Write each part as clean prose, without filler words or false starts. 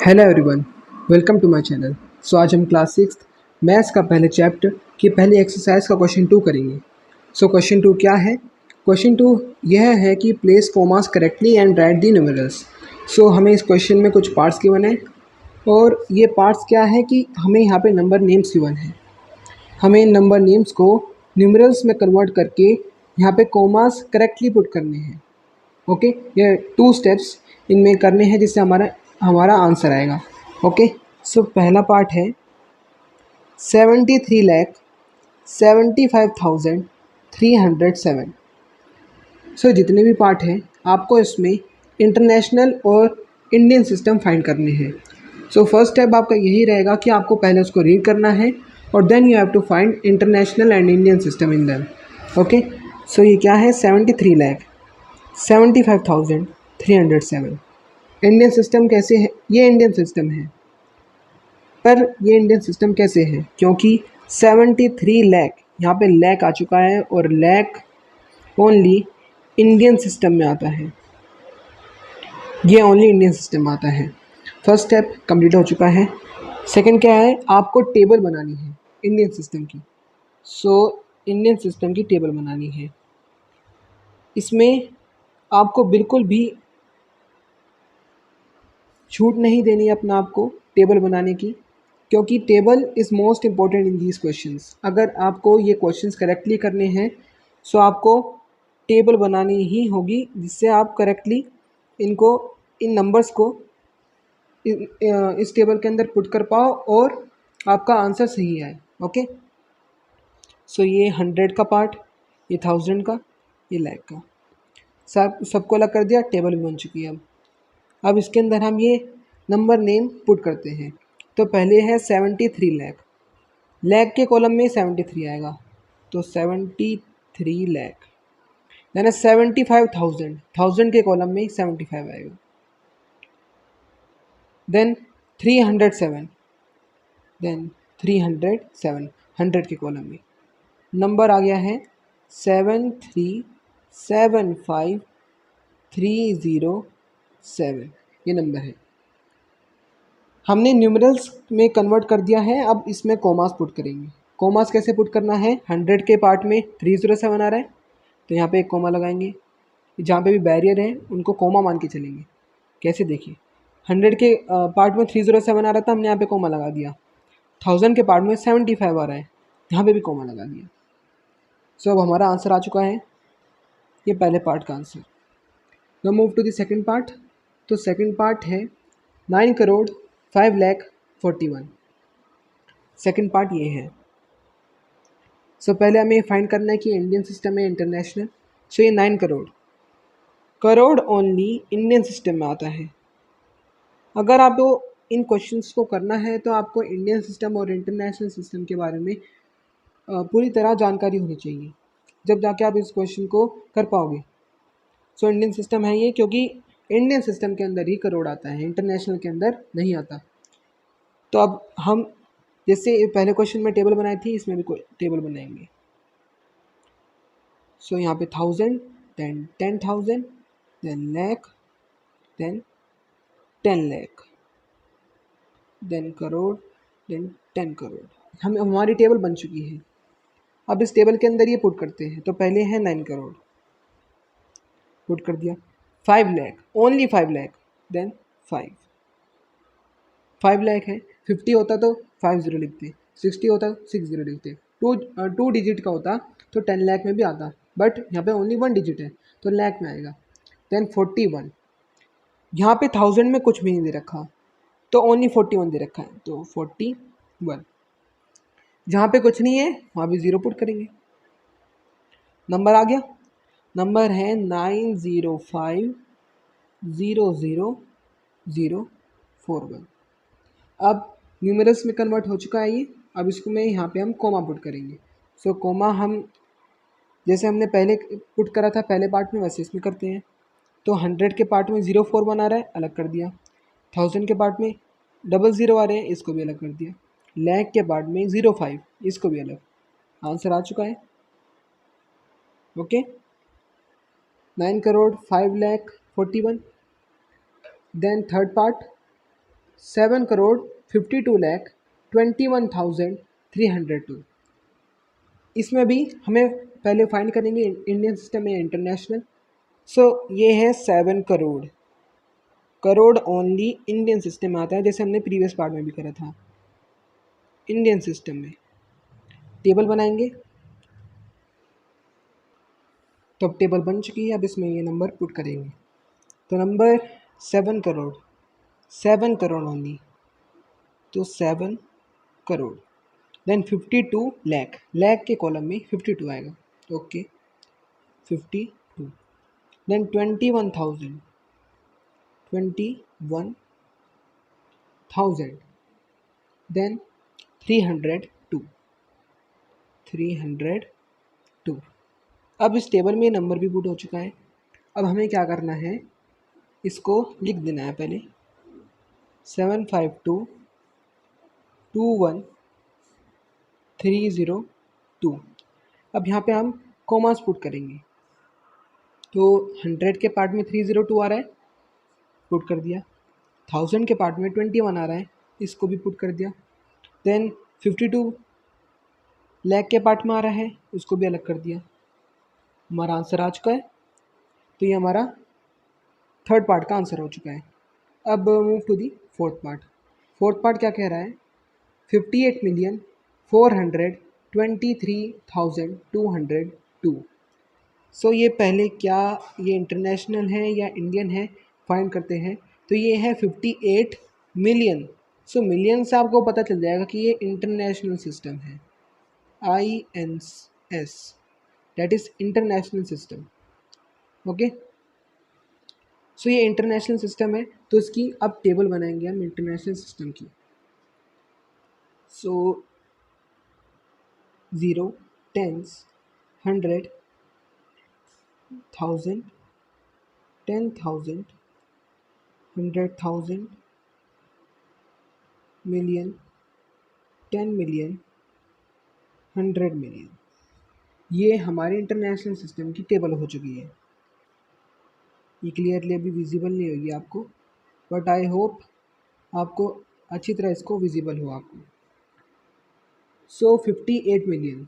Hello everyone, welcome to my channel. आज हम class six maths का पहले चैप्टर की पहली एक्सरसाइज का क्वेश्चन 2 करेंगे। क्वेश्चन 2 क्या है? क्वेश्चन 2 यह है कि place commas correctly and right the numerals. हमें इस क्वेश्चन में कुछ पार्ट्स गिवन है और ये पार्ट्स क्या है कि हमें यहाँ पे नंबर नेम्स गिवन है। हमें नंबर नेम्स को न्यूमेरल्स में कन्वर्ट करके यहाँ पे कॉमास करेक्टली पुट करने हैं। ओके, ये 2 स्टेप्स इनमें करने हैं जिससे हमारा हमारा आंसर आएगा। ओके, पहला पार्ट है 73,75,307। जितने भी पार्ट हैं आपको इसमें इंटरनेशनल और इंडियन सिस्टम फाइंड करने हैं। फर्स्ट स्टेप आपका यही रहेगा कि आपको पहले उसको रीड करना है और then you have to find international and Indian system in them. Okay, ये क्या है? 73,75,307। इंडियन सिस्टम कैसे है? ये इंडियन सिस्टम है, पर ये इंडियन सिस्टम कैसे है? क्योंकि 73 लाख यहाँ पे लैक आ चुका है और लैक ओनली इंडियन सिस्टम में आता है। ये ओनली इंडियन सिस्टम में आता है। फर्स्ट स्टेप कंप्लीट हो चुका है। सेकंड क्या है? आपको टेबल बनानी है इंडियन सिस्टम की। इंडियन सिस्टम की टेबल बनानी है। इसमें आपको बिल्कुल भी छूट नहीं देनी है अपना आपको टेबल बनाने की, क्योंकि table is most important in these questions. अगर आपको ये क्वेश्चंस करेक्टली करने हैं आपको टेबल बनानी ही होगी, जिससे आप करेक्टली इनको इन नंबर्स को इस टेबल के अंदर पुट कर पाओ और आपका आंसर सही आए। ओके, ये 100 का पार्ट, ये 1000 का, ये लाख का, सबको अलग कर दिया। टेबल भी बन चुकी है। अब इसके अंदर हम ये नंबर नेम पुट करते हैं। तो पहले है 73 लाख। लाख के कॉलम में 73 आएगा, तो 73 लाख। देन 75,000, 1000 के कॉलम में 75 आएगा। देन 307, देन 307 100 के कॉलम में नंबर आ गया है 7375,307। ये नंबर है। हमने न्यूमरल्स में कन्वर्ट कर दिया है। अब इसमें कॉमास पुट करेंगे। कॉमास कैसे पुट करना है? 100 के पार्ट में 307 आ रहा है, तो यहाँ पे एक कॉमा लगाएंगे। जहाँ पे भी बैरियर है उनको कॉमा मान के चलेंगे। कैसे? देखिए, 100 के पार्ट में 307 आ रहा था, हमने यहाँ पे कॉमा लगा दिया। 1000 के पार्ट में 75 आ रहा है, यहाँ पे भी कॉमा लगा दिया। अब हमारा आंसर आ चुका है, ये पहले पार्ट का answer. Now move to the second part. तो सेकंड पार्ट है 9,05,41,000। सेकंड पार्ट ये है। पहले हमें फाइंड करना है कि इंडियन सिस्टम है इंटरनेशनल। ये 9 crore, crore only Indian system में आता है। अगर आपको इन क्वेश्चंस को करना है तो आपको इंडियन सिस्टम और इंटरनेशनल सिस्टम के बारे में पूरी तरह जानकारी होनी चाहिए, जब जाके आप इस क्वेश्चन को कर पाओगे। इंडियन सिस्टम है ये, क्योंकि इंडियन सिस्टम के अंदर ही करोड़ आता है, इंटरनेशनल के अंदर नहीं आता। तो अब हम जैसे पहले क्वेश्चन में टेबल बनाई थी, इसमें भी कोई टेबल बनाएंगे। यहाँ पे 1000, then 10,000, then lakh, then 10 lakh, then crore, then 10 crore. हमारी टेबल बन चुकी है। अब इस टेबल के अंदर ये पुट करते हैं। तो पहले है 9 करोड़, पुट कर दिया। 5 लाख, ओनली 5 लाख, देन 5 लाख है। 50 होता तो 50 लिखते, 60 होता 60 लिखते, 2 डिजिट का होता तो 10 लाख में भी आता, बट यहाँ पे ओनली 1 डिजिट है तो लाख में आएगा। देन 41, यहाँ पे 1000 में कुछ भी नहीं दे रखा, तो ओनली 41 दे रखा है, तो 41। जहाँ पे कुछ नहीं है वहाँ भी 0 पुट करेंगे। नंबर आ गया। नंबर है 905,00,041। अब न्यूमरल्स में कन्वर्ट हो चुका है ये। अब इसको में यहाँ पे हम कोमा पुट करेंगे। कोमा हम जैसे हमने पहले पुट करा था पहले पार्ट में, वैसे इसमें करते हैं। तो 100 के पार्ट में 04 बना रहा है, अलग कर दिया। 1000 के पार्ट में 00 आ रहे हैं, इसको भी अलग कर दिया। लाख के पार्ट में 05, इसको भी अलग। आंसर आ चुका है। ओके, 9,05,41,000। Then third part 7,52,21,302। इसमें भी हमें पहले फाइंड करेंगे इंडियन सिस्टम या इंटरनेशनल। सो ये है 7 crore. Crore only Indian system आता है, जैसे हमने प्रीवियस पार्ट में भी करा था। इंडियन सिस्टम में टेबल बनाएंगे, तो अब टेबल बन चुकी है। अब इसमें ये नंबर पुट करेंगे, तो नंबर 7 करोड़, 7 करोड़ ओनली, तो 7 करोड़। देन 52 लाख, लाख के कॉलम में 52 आएगा, ओके 52। देन 21,000, 21,000। देन 302, 302। अब इस टेबल में नंबर भी पुट हो चुका है। अब हमें क्या करना है, इसको लिख देना है पहले 752,21,302। अब यहाँ पे हम कॉमास पुट करेंगे, तो 100 के पार्ट में 302 आ रहा है, पुट कर दिया। 1000 के पार्ट में 21 आ रहा है, इसको भी पुट कर दिया। देन 52 लाख के पार्ट में आ रहा है, उसको भी अलग कर दिया। हमारा आंसर आ चुका है, तो ये हमारा थर्ड पार्ट का आंसर हो चुका है। अब move to the fourth part. Fourth part क्या कह रहा है, 58,423,202। सो ये पहले क्या ये इंटरनेशनल है या इंडियन है फाइंड करते हैं। तो ये है 58 मिलियन। सो मिलियन से आपको पता चल जाएगा कि ये इंटरनेशनल सिस्टम है, INS, that is international system, okay. So ये इंटरनेशनल सिस्टम है, तो इसकी अब टेबल बनाएंगे हम इंटरनेशनल सिस्टम की। सो 0, 10s, 100, 1000, 10,000, 100,000, मिलियन, 10 मिलियन, 100 मिलियन। ये हमारे इंटरनेशनल सिस्टम की टेबल हो चुकी है। ये क्लियरली अभी विजिबल नहीं होगी आपको, बट आई होप आपको अच्छी तरह इसको विजिबल हो आपको। सो 58 मिलियन,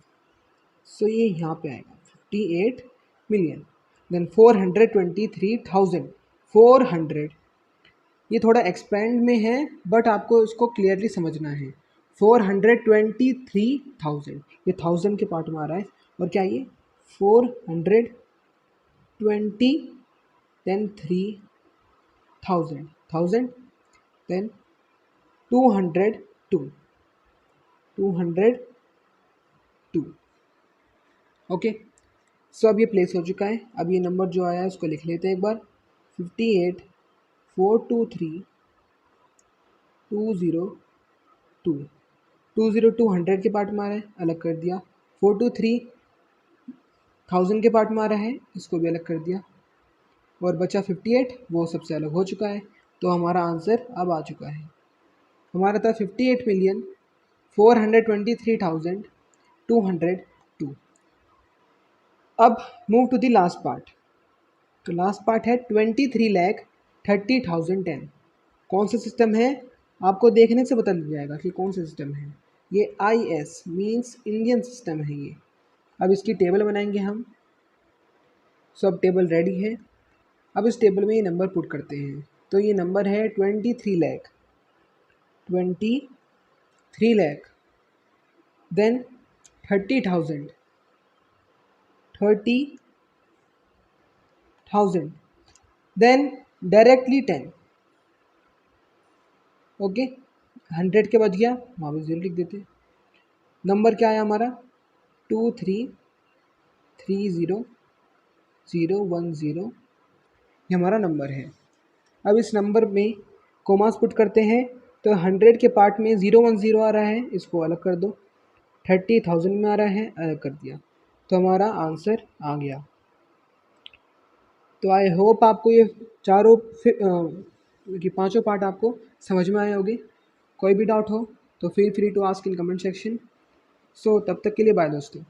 सो ये यहाँ पे आएगा 58 मिलियन। देन 423,000, 400, ये थोड़ा एक्सपेंड में है बट आपको इसको क्लियरली समझना है। 423,000, ये 1000 के पार्ट में आ रहा है, और क्या ये 420, देन 3,000, 1000, देन 202, 202, ओके। सो अब ये प्लेस हो चुका है। अब ये नंबर जो आया है उसको लिख लेते हैं एक बार, 58,423,202, 202 100 के पार्ट में आ रहा है, अलग कर दिया। 423 1000 के पार्ट में आ रहा है, इसको भी अलग कर दिया, और बचा 58, वो सबसे अलग हो चुका है। तो हमारा आंसर अब आ चुका है, हमारा था 58,423,202। अब move to the last part. तो लास्ट पार्ट है 23,30,010। कौन सा सिस्टम है, आपको देखने से पता लग जाएगा कि कौन सा सिस्टम है। ये IS मीन्स इंडियन सिस्टम है ये। अब इसकी टेबल बनाएंगे हम। सो अब टेबल रेडी है। अब इस टेबल में ये नंबर पुट करते हैं। तो ये नंबर है 23 lakh, 23 lakh, then 30,000, 30,000, then directly 10, okay. 100 के बच गया, वहाँ पे 0 लिख देते। नंबर क्या आया हमारा 23,30,010, ये हमारा नंबर है। अब इस नंबर में कोमास पुट करते हैं। तो 100 के पार्ट में 010 आ रहा है, इसको अलग कर दो। 30,000 में आ रहा है, अलग कर दिया, तो हमारा आंसर आ गया। तो आई होप आपको ये चारों कि पांचों पार्ट आपको समझ में आए होंगे। कोई भी डाउट हो तो feel free to ask in comment section. So तब तक के लिए बाय दोस्तों।